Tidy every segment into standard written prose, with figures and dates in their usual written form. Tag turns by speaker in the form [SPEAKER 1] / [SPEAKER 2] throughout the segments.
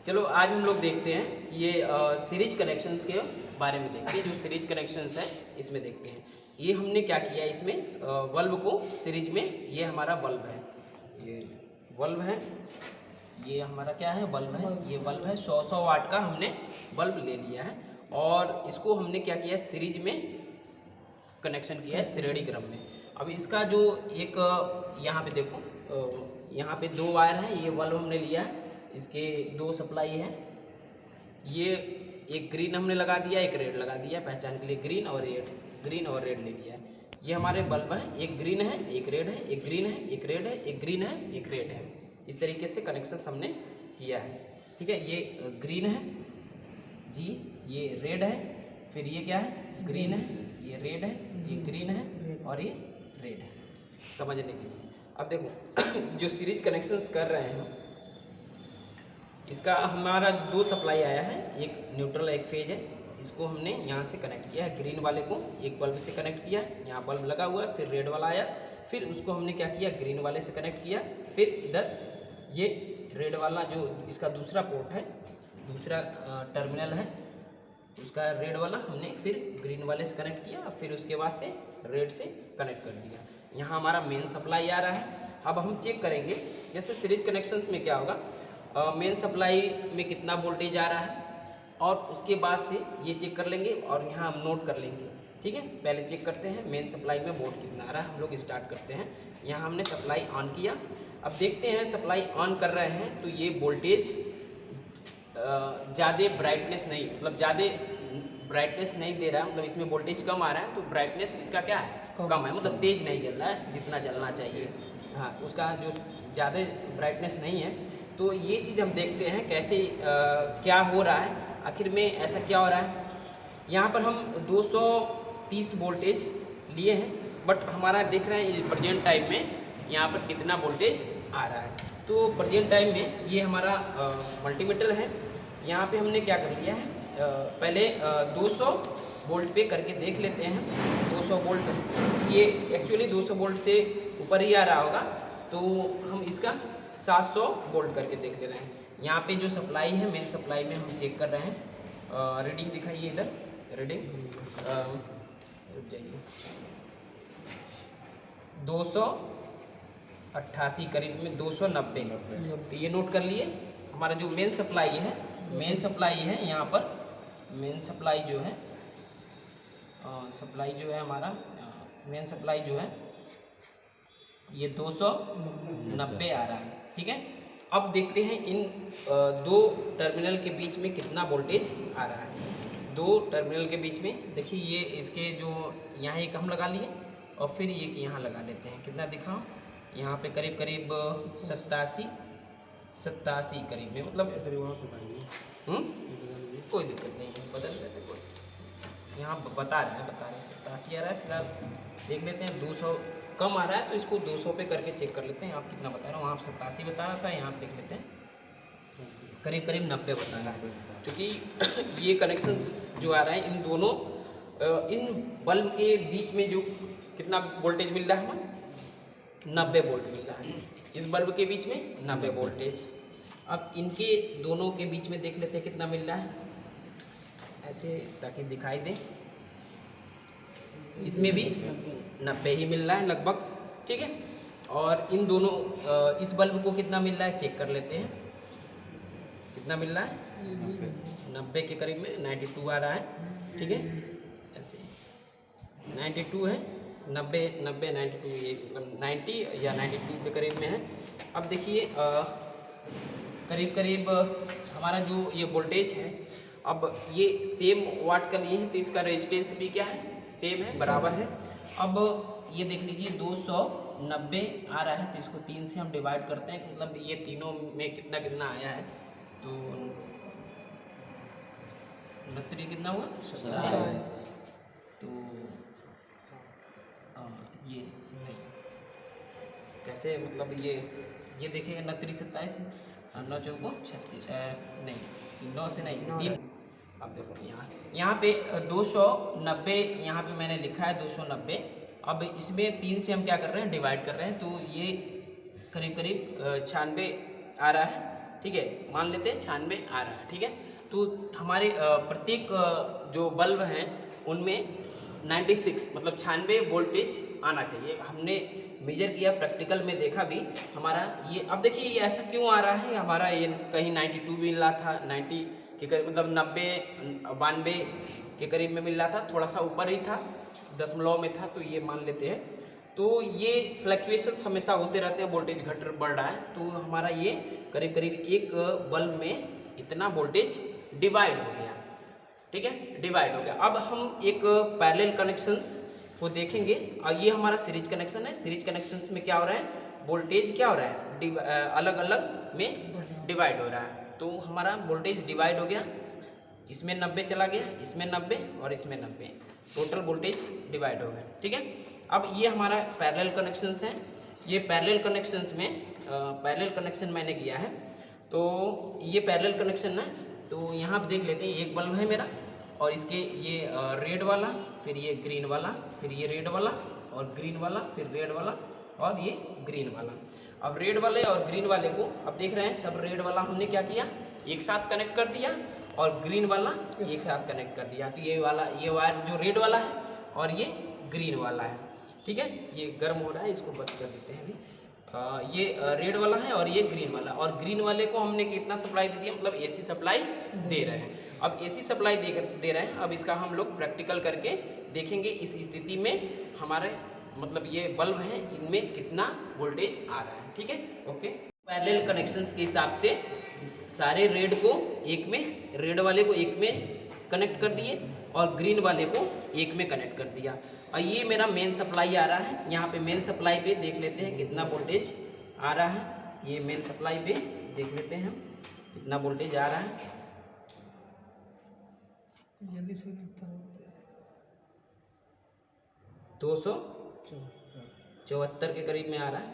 [SPEAKER 1] चलो आज हम लोग देखते हैं ये सीरीज कनेक्शंस के बारे में देखते हैं। जो सीरीज कनेक्शंस है इसमें देखते हैं ये हमने क्या किया इसमें बल्ब को सीरीज में, ये हमारा बल्ब है, ये बल्ब है, ये हमारा क्या है बल्ब है, ये बल्ब है 100 वाट का हमने बल्ब ले लिया है और इसको हमने क्या किया सीरीज में कनेक्शन किया है श्रेणी क्रम में। अब इसका जो एक यहाँ पे देखो, यहाँ पे 2 वायर हैं, ये बल्ब हमने लिया है, इसके 2 सप्लाई हैं, ये एक ग्रीन हमने लगा दिया, एक रेड लगा दिया, पहचान के लिए ग्रीन और रेड ले लिया है। ये हमारे बल्ब हैं, एक ग्रीन है, एक रेड है, एक ग्रीन है, एक रेड है, एक ग्रीन है, एक रेड है। इस तरीके से कनेक्शन हमने किया है, ठीक है। ये ग्रीन है जी, ये रेड है, फिर ये क्या है ग्रीन है, ये रेड है, ये ग्रीन है और ये रेड है, समझने के लिए। अब देखो जो सीरीज कनेक्शंस कर रहे हैं इसका हमारा 2 सप्लाई आया है, एक न्यूट्रल एक फेज है, इसको हमने यहाँ से कनेक्ट किया है, ग्रीन वाले को एक बल्ब से कनेक्ट किया, यहाँ बल्ब लगा हुआ है, फिर रेड वाला आया, फिर उसको हमने क्या किया ग्रीन वाले से कनेक्ट किया, फिर इधर ये रेड वाला जो इसका दूसरा पोर्ट है, दूसरा टर्मिनल है उसका रेड वाला हमने फिर ग्रीन वाले से कनेक्ट किया, फिर उसके बाद से रेड से कनेक्ट कर दिया। यहाँ हमारा मेन सप्लाई आ रहा है। अब हम चेक करेंगे जैसे सीरीज कनेक्शंस में क्या होगा, मेन सप्लाई में कितना वोल्टेज आ रहा है और उसके बाद से ये चेक कर लेंगे और यहाँ हम नोट कर लेंगे, ठीक है। पहले चेक करते हैं मेन सप्लाई में वोल्ट कितना आ रहा है, हम लोग स्टार्ट करते हैं। यहाँ हमने सप्लाई ऑन किया, अब देखते हैं सप्लाई ऑन कर रहे हैं तो ये वोल्टेज ज़्यादा ब्राइटनेस नहीं, मतलब ज़्यादा ब्राइटनेस नहीं दे रहा है, मतलब इसमें वोल्टेज कम आ रहा है तो ब्राइटनेस इसका क्या है कम है, मतलब तेज़ नहीं जल रहा है जितना जलना चाहिए, हाँ उसका जो ज़्यादा ब्राइटनेस नहीं है। तो ये चीज़ हम देखते हैं कैसे क्या हो रहा है, आखिर में ऐसा क्या हो रहा है। यहाँ पर हम 230 वोल्टेज लिए हैं बट हमारा देख रहे हैं प्रेजेंट टाइम में यहाँ पर कितना वोल्टेज आ रहा है। तो प्रेजेंट टाइम में ये हमारा मल्टीमीटर है, यहाँ पे हमने क्या कर लिया है पहले 200 वोल्ट पे करके देख लेते हैं। 200 वोल्ट ये एक्चुअली 200 वोल्ट से ऊपर ही आ रहा होगा, तो हम इसका 700 वोल्ट करके देख ले रहे हैं। यहाँ पे जो सप्लाई है मेन सप्लाई में हम चेक कर रहे हैं, रीडिंग दिखाइए इधर, रीडिंग रुक जाइए 288 करीब में 290, तो ये नोट कर लिए। हमारा जो मेन सप्लाई है यहाँ पर मेन सप्लाई जो है हमारा मेन सप्लाई जो है ये 290 आ रहा है, ठीक है। अब देखते हैं इन 2 टर्मिनल के बीच में कितना वोल्टेज आ रहा है। 2 टर्मिनल के बीच में देखिए ये इसके जो यहाँ एक हम लगा लिए और फिर ये यहाँ लगा लेते हैं, कितना दिखाओ यहाँ पे करीब 87 करीब में, मतलब कोई दिक्कत नहीं है, बदल देते कोई, यहाँ बता रहे हैं 87 आ रहा है। फिलहाल देख लेते हैं 200 कम आ रहा है तो इसको 200 पे करके चेक कर लेते हैं। आप कितना बता रहे हो, वहाँ 87 बता रहा था, यहाँ आप देख लेते हैं करीब 90 बता रहा है। क्योंकि ये कनेक्शन जो आ रहा है इन दोनों इन बल्ब के बीच में जो कितना वोल्टेज मिल रहा है हमें 90 वोल्ट मिल रहा है, इस बल्ब के बीच में 90 वोल्टेज। अब इनके दोनों के बीच में देख लेते हैं कितना मिल रहा है, ऐसे ताकि दिखाई दे, इसमें भी 90 ही मिल रहा है लगभग, ठीक है। और इन दोनों इस बल्ब को कितना मिल रहा है चेक कर लेते हैं, कितना मिल रहा है 90 के करीब में 92 आ रहा है, ठीक है। ऐसे 92 है, 90 92 ये 90 या 92 के करीब में है। अब देखिए करीब हमारा जो ये वोल्टेज है, अब ये सेम वाट का लिए है तो इसका रेजिस्टेंस भी क्या है सेम है, बराबर है। अब ये देख लीजिए 290 आ रहा है तो इसको 3 से हम डिवाइड करते हैं, मतलब ये तीनों में कितना आया है, तो 69 कितना हुआ 27, तो ये नहीं कैसे, मतलब ये देखिए 29 27 9 चौको 36 नहीं 9 से नहीं 3। अब देखो यहाँ पे 290 यहाँ पे मैंने लिखा है 290। अब इसमें 3 से हम क्या कर रहे हैं डिवाइड कर रहे हैं, तो ये करीब 96 आ रहा है, ठीक है, मान लेते हैं 96 आ रहा है, ठीक है। तो हमारे प्रत्येक जो बल्ब हैं उनमें 96 मतलब 96 वोल्टेज आना चाहिए। हमने मेजर किया, प्रैक्टिकल में देखा भी हमारा ये। अब देखिए ये ऐसा क्यों आ रहा है, हमारा ये कहीं 92 मिल रहा था, 90 के करीब मतलब 90 92 के करीब में मिल रहा था, थोड़ा सा ऊपर ही था, दशमलव में था, तो ये मान लेते हैं। तो ये फ्लक्चुएशन हमेशा होते रहते हैं, वोल्टेज घट बढ़ रहा है, तो हमारा ये करीब करीब एक बल्ब में इतना वोल्टेज डिवाइड हो गया, ठीक है, डिवाइड हो गया। अब हम एक पैरेलल कनेक्शंस को देखेंगे, और ये हमारा सीरीज कनेक्शन है। सीरीज कनेक्शंस में क्या हो रहा है, वोल्टेज क्या हो रहा है, अलग अलग में डिवाइड हो रहा है। तो हमारा वोल्टेज डिवाइड हो गया, इसमें 90 चला गया, इसमें 90 और इसमें 90, टोटल वोल्टेज डिवाइड हो गया, ठीक है। अब ये हमारा पैरेलल कनेक्शंस हैं। ये पैरेलल कनेक्शंस में पैरेलल कनेक्शन मैंने किया है, तो ये पैरेलल कनेक्शन है। तो यहाँ पे देख लेते हैं, एक बल्ब है मेरा, और इसके ये रेड वाला, फिर ये ग्रीन वाला, फिर ये रेड वाला और ग्रीन वाला, फिर रेड वाला और ये ग्रीन वाला। अब रेड वाले और ग्रीन वाले को अब देख रहे हैं, सब रेड वाला हमने क्या किया, एक साथ कनेक्ट कर दिया, और ग्रीन वाला एक साथ कनेक्ट कर दिया। तो ये वाला, ये वायर जो रेड वाला है और ये ग्रीन वाला है, ठीक है। ये गर्म हो रहा है, इसको बंद कर देते हैं अभी। ये रेड वाला है और ये ग्रीन वाला, और ग्रीन वाले को हमने कितना सप्लाई दे दिया, मतलब एसी सप्लाई दे रहे हैं। अब एसी सप्लाई दे रहे हैं, अब इसका हम लोग प्रैक्टिकल करके देखेंगे। इस स्थिति में हमारे मतलब ये बल्ब हैं, इनमें कितना वोल्टेज आ रहा है, ठीक है, ओके। पैरेलल कनेक्शंस के हिसाब से सारे रेड को एक में, रेड वाले को एक में कनेक्ट कर दिए और ग्रीन वाले को एक में कनेक्ट कर दिया। और ये मेरा मेन सप्लाई आ रहा है। यहाँ पे मेन सप्लाई पे देख लेते हैं कितना वोल्टेज आ रहा है। ये मेन सप्लाई पे देख लेते हैं हम कितना वोल्टेज आ रहा है। 274 के करीब में आ रहा है।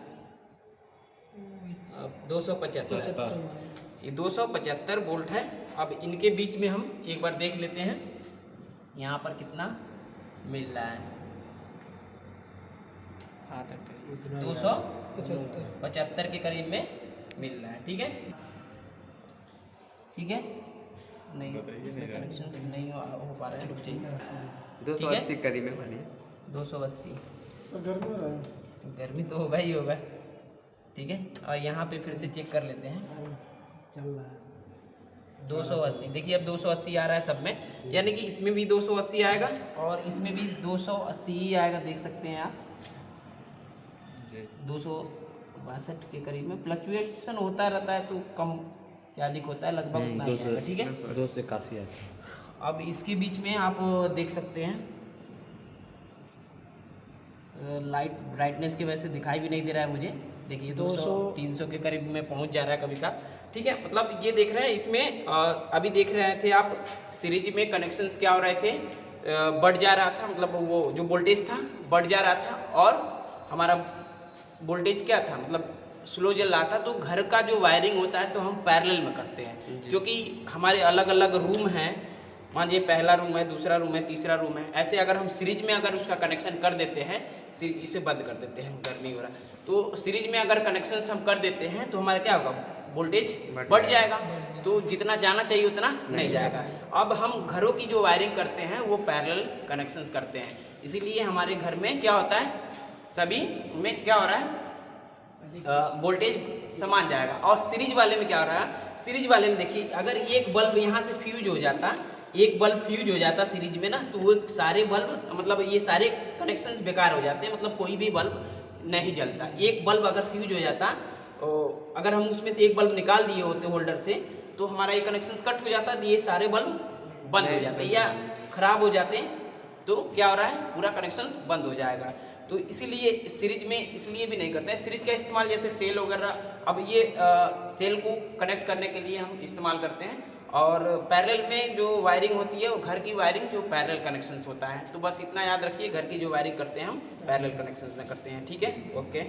[SPEAKER 1] अब 275, ये 275 वोल्ट है। अब इनके बीच में हम एक बार देख लेते हैं यहाँ पर कितना मिल रहा है। 275 के करीब में मिल रहा है, ठीक है, ठीक है। नहीं, इसमें कनेक्शन नहीं हो पा रहा है, रुक जाइए।
[SPEAKER 2] 280 करीब में बनी
[SPEAKER 1] 280,
[SPEAKER 3] गर्मी हो रहा है,
[SPEAKER 1] गर्मी तो होगा ही होगा, ठीक है। और यहाँ पे फिर से चेक कर लेते हैं,
[SPEAKER 3] चल रहा है
[SPEAKER 1] 280। देखिए अब 280 आ रहा है सब में, यानी कि इसमें भी 280 आएगा और इसमें भी 280 ही आएगा, देख सकते हैं आप। 262 के करीब में फ्लक्चुएशन होता रहता है, तो कम या अधिक होता है, लगभग उतना ही आएगा, ठीक है।
[SPEAKER 2] 281 है।
[SPEAKER 1] अब इसके बीच में आप देख सकते हैं, लाइट ब्राइटनेस की वजह से दिखाई भी नहीं दे रहा है मुझे। देखिए 200-300 के करीब में पहुंच जा रहा है कभी का, ठीक है। मतलब ये देख रहे हैं इसमें अभी देख रहे थे आप सीरीज में कनेक्शंस क्या हो रहे थे, बढ़ जा रहा था, मतलब वो जो वोल्टेज था बढ़ जा रहा था, और हमारा वोल्टेज क्या था, मतलब स्लो जल रहा था। तो घर का जो वायरिंग होता है तो हम पैरेलल में करते हैं, क्योंकि हमारे अलग अलग रूम हैं। मान लीजिए पहला रूम है, दूसरा रूम है, तीसरा रूम है, ऐसे अगर हम सीरीज में अगर उसका कनेक्शन कर देते हैं, इसे बंद कर देते हैं, गर्मी हो रहा है, तो सीरीज में अगर कनेक्शन हम कर देते हैं तो हमारा क्या होगा, वोल्टेज बढ़ जाएगा। तो जितना जाना चाहिए उतना नहीं जाएगा। अब हम घरों की जो वायरिंग करते हैं वो पैरेलल कनेक्शंस करते हैं, इसीलिए हमारे घर में क्या होता है, सभी में क्या हो रहा है, वोल्टेज समान जाएगा। और सीरीज वाले में क्या हो रहा है, सीरीज वाले में देखिए अगर एक बल्ब यहाँ से फ्यूज हो जाता, एक बल्ब फ्यूज हो जाता सीरीज में ना, तो वो सारे बल्ब मतलब ये सारे कनेक्शंस बेकार हो जाते हैं, मतलब कोई भी बल्ब नहीं जलता। एक बल्ब अगर फ्यूज हो जाता, अगर हम उसमें से एक बल्ब निकाल दिए होते होल्डर से, तो हमारा ये कनेक्शंस कट हो जाता, ये सारे बल्ब बंद हो जाते या खराब हो जाते हैं, तो क्या हो रहा है, पूरा कनेक्शन बंद हो जाएगा। तो इसीलिए सीरीज में इसलिए भी नहीं करते हैं। सीरीज का इस्तेमाल जैसे सेल वगैरह, अब ये सेल को कनेक्ट करने के लिए हम इस्तेमाल करते हैं। और पैरेलल में जो वायरिंग होती है वो घर की वायरिंग जो पैरेलल कनेक्शंस होता है। तो बस इतना याद रखिए, घर की जो वायरिंग करते हैं हम पैरेलल कनेक्शंस में करते हैं, ठीक है, ओके।